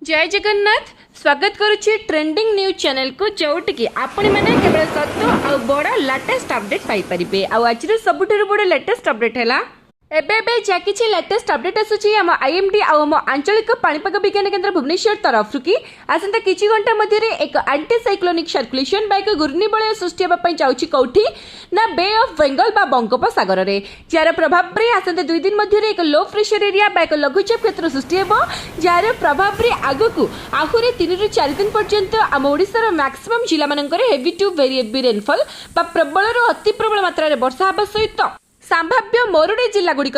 जय जगन्नाथ स्वागत करुच्ची trending news channel को जोटिकी आपण मैंने केवल सत्य आ बड़ लेटेस्ट अपडेट पाइपर आज सबुठ बड़ लेटेस्ट अपडेट है एबे जहाँ किसी लेटेस्ट अपडेट आसूची आम आईएमडी आम आंचलिक पाणीपाग विज्ञान केन्द्र भुवनेश्वर तरफ कि आसंता किछि घंटा मध्य एक एंटी साइक्लोनिक सर्कुलेशन बा एक घूर्णिबलय सृष्टि होगा जाऊँगी कौटी ना बे ऑफ बेंगल बा बंगोपसागर में जार प्रभाव में आसंता 2 दिन मध्य एक लो प्रेशर एरिया बा एक लघुचाप क्षेत्र सृष्टि हो जार प्रभाव में आगक आहरी 3 ରୁ 4 दिन पर्यंत आम ओडिशार मैक्सिमम जिला मानकर heavy to very heavy rainfall बा प्रबल अति प्रबल मात्रा वर्षा होगा सहित संभाव्य मरुड़ी जिला गुड़िक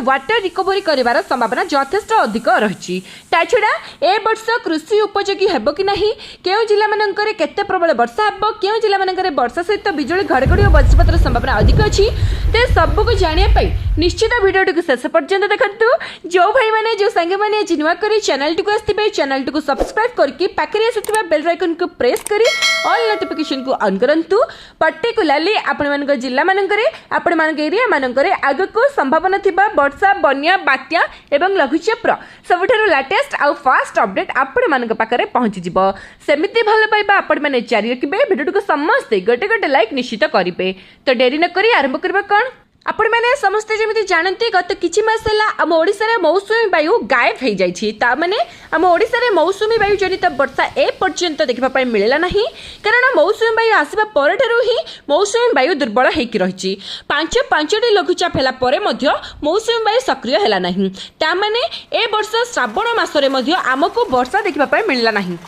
वाटर रिकवरी कर संभावना यथेष्ट अधिक रही छड़ा ए वर्ष कृषि उपयोगी हेब कि नहीं क्यों जिला मानकर केते प्रबल वर्षा हेब क्यों जिला मानकर वर्षा सहित बिजुली घड़घड़ी और वज्रपातर संभावना अधिक अच्छी तो सबको जानापी निश्चित भिडियो टी शेष पर्यंत देखु जो भाई मैंने जो सांगे मैंने आज नुआ कर चैनल टी आसते चैनल टी सब्सक्राइब करके पाखे आसुवा बेल आइकन को प्रेस कर ऑल नोटिफिकेशन को ऑन करूँ पर्टिकुलाली आपण जिला मानकर आपण मान एरिया मानकर आगक संभावना थिबा वर्षा बन्या बात्या एवं लघुचाप सबुठारु लेटेस्ट आउ फास्ट अपडेट आपण मान पाखरे पहुंची जिवो सेमिति भल पाइबा आपण माने जारी रखिबे वीडियो को समस्त गोटे गोटे लाइक निश्चित करिवे तो डेरी न करी आरंभ करबा कोन आपण मैंने समस्ते जमी जानते गत किछि मास है आम ओडिशा मौसुमी वायु गायब हो जाइछि ता माने आम ओडिशा मौसुमी वायु जनित वर्षा ए पर्यंत देखा मिलला नहीं कारण मौसुमी वायु आसवा पर ही मौसुमी वायु दुर्बल होकर रही पांचटी लघुचाप है मौसुमी वायु सक्रिय है नहीं ता माने ए वर्ष श्रावण मासरे आमको वर्षा देखा मिलला नहीं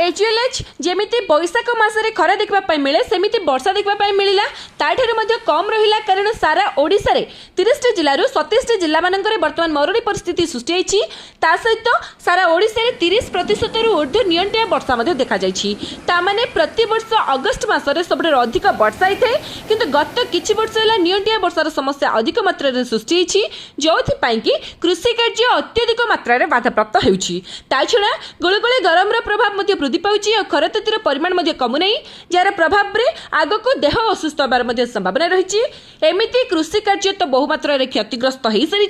एचएलएच जेमिति बैशाख मासरे खरा देखा मिले सेमिति वर्षा देखा मिलला ताठारु मध्य कम रहिला कारण सारा ओडिशा रे 30 जिल्ला 27 जिल्ला मानकर वर्तमान मरुड़ी परिस्थिति सृष्टि होईछि ता सहित सारा ओडिशा रे 30% रु ऊर्ध्व नियंत्रण वर्षा मध्य देखा जाइछि ता माने प्रति वर्ष अगस्त मासरे सबसे अधिक वर्षा होइथे किंतु गत किछि वर्ष होला नियंत्रण वर्षार समस्या अधिक मात्रा रे सृष्टि होईछि जोथि पई कि कृषि कार्य अत्यधिक मात्रा रे बाधाप्राप्त होईछि ता छडा गुळगुळी गरम रो प्रभाव मध्य वृद्धि पाउछि और खरतातीर परिमाण मध्य कमु नहीं जार प्रभाव में आगक देह असुस्थ होबार मध्य संभावना रही एमिति कृषि कार्य तो बहु मात्रा रे क्षतिग्रस्त हो सारी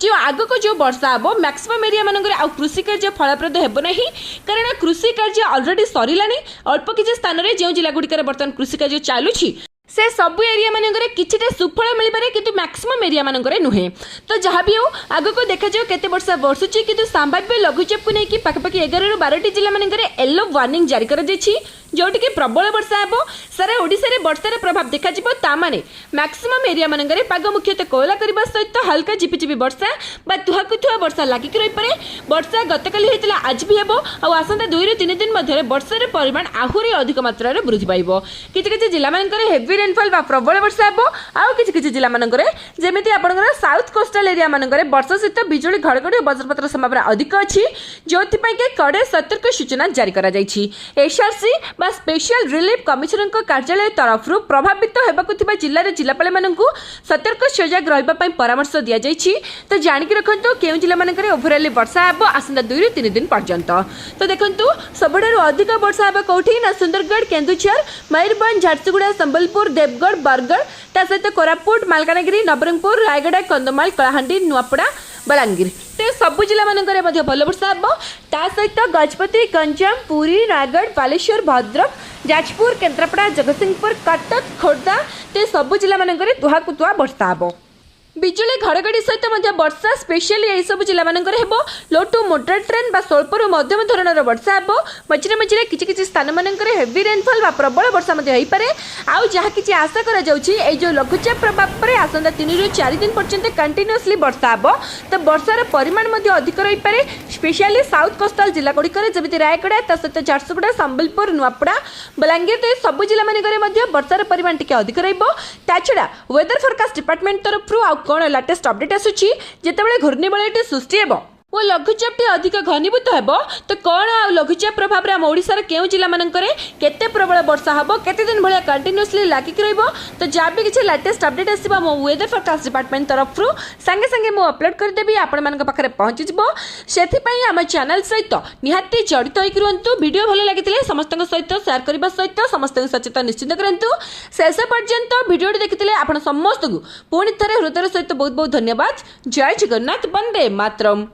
जो आगक जो वर्षा हम मैक्सिमम एरिया मानक आ कृषि कार्य फलप्रद हेब नहीं कारण कृषि कार्य अलरेडी सरिलानी अल्प किछि स्थान में जो जिला गुड़िक बर्तमान कृषि कार्य चलुछि से सब एरिया मानकर किछिटा सुफल मिल पारे किंतु मैक्सिमम एरिया मानकर नुहे तो जहाँ भी हो आगक देखा जाओ केते वर्षा बरसुची किंतु संभाव्य लघुचाप को लेकिन पाखापाखि 11 ରୁ 12ଟି जिला मानकर येलो वार्निंग जारी कर जाइछि जोटिके प्रबल वर्षा हेबो सारा ओडिशा रे वर्षार प्रभाव देखा जिवो ता माने मैक्सिमम एरिया मानकर पाग मुख्यतः कोयला करबा सहित हल्का झिपिझिपि वर्षा बा तुहाकुथुआ वर्षा लागिक रही पारे वर्षा गतकाली होइतिला आज भी हेबो आ आसंता 2 ରୁ 3 दिन मध्य वर्षार परिमाण आहुरी अधिक मात्रा रे वृद्धि पाइबो किछि जिला मानकर हेवी रेनफॉल बा प्रबल वर्षा हेबो आ किछि जिला मानकर जेमिति आपनकर साउथ कोस्टल एरिया मानकर वर्षा सहित बिजुली घड़घड़ी वज्रपातर संभावना अधिक अछि जोथि पई के कड़े सतर्क सूचना जारी करा जाइछि एसआरसी स्पेशल रिलीफ कमिशनर कार्यालय तरफ प्रभावित होगा जिले में जिलापाल मानू सतर्क सजग रही परामर्श दि जाइए तो जाणिक रखु केउं जिला मानकर ओभरअली वर्षा हेब आसंता 2 ରୁ 3 दिन पर्यंत तो देखु सबुठारु अधिक वर्षा हेब कौटी ना सुंदरगढ़ केन्दुझर मयूरभंज झारसुगुड़ा संबलपुर देवगढ़ बरगढ़ ता सहित कोरापुट मालकानगिरी नवरंगपुर रायगड़ा कंधमाल कलाहांडी नुआपड़ा बलांगीर तो सबु जिला मानकर भल वर्षा हेब ता सहित गजपति गंजाम पुरी रायगढ़ बालेश्वर भद्रक जाजपुर केन्द्रापड़ा जगतसिंहपुर कटक खोर्धा तो सबु जिला मानकर तुहाकुतुआ वर्षा हेब बिजुली घड़घड़ी सहित वर्षा स्पेशली यही सब जिला मानकर हेबो लो टू मॉडरेट रेन बा स्वल्प रु मध्यम धरणर वर्षा हेबो मझिरे मझिरे किछि किछि स्थान मानकर हेवी रेनफॉल बा प्रबल वर्षा मध्ये होई पारे आउ जहा किछि आशा करा जाउछि ए जो लघुचाप प्रभाव परे आसंता 3 ରୁ 4 दिन पर्यंत कंटिन्यूअसली वर्षा हेबो तो वर्षार परिमाण मध्ये अधिक रही पारे स्पेशली साउथ कोस्टल जिला गुड़िकर जमिति रायगड़ा ता सहित झारसुगुड़ा संबलपुर नुआपड़ा बलांगीर तो सब जिला मानकर वर्षार परिमाण टिके अधिक रहइबो ता छडा वेदर फोरकास्ट डिपार्टमेंट तरफ कौन लेटेस्ट अपडेट आसूची जेतेबेले घूर्णिबलयटी सृष्टि हेबो वो लघुचापटी अधिक घनीभूत हेब तो कौन आ लघुचाप प्रभाव आम ओडिशार केउं जिला मानकर केते प्रबल वर्षा हेब केते दिन भलिया कंटिन्यूअसली लागिक रहइबो तो जहाँ भी किसी लेटेस्ट अपडेट आसीबो मो वेदर फोरकास्ट डिपार्टमेंट तरफ संगे संगे मु अपलोड कर देबी आपण मानक पाखरे पहुंची जिवो सेथि पई हम चैनल सहित निहाती जड़ित होई रहंतु वीडियो भल लागितिले समस्त सहित शेयर करबा सहित समस्त सचेतन निश्चित करंतु शेष पर्यंत वीडियो देखितिले आपण समस्त को पुणी थरे हृदय सहित बहुत बहुत धन्यवाद जय जगन्नाथ वंदे मातरम।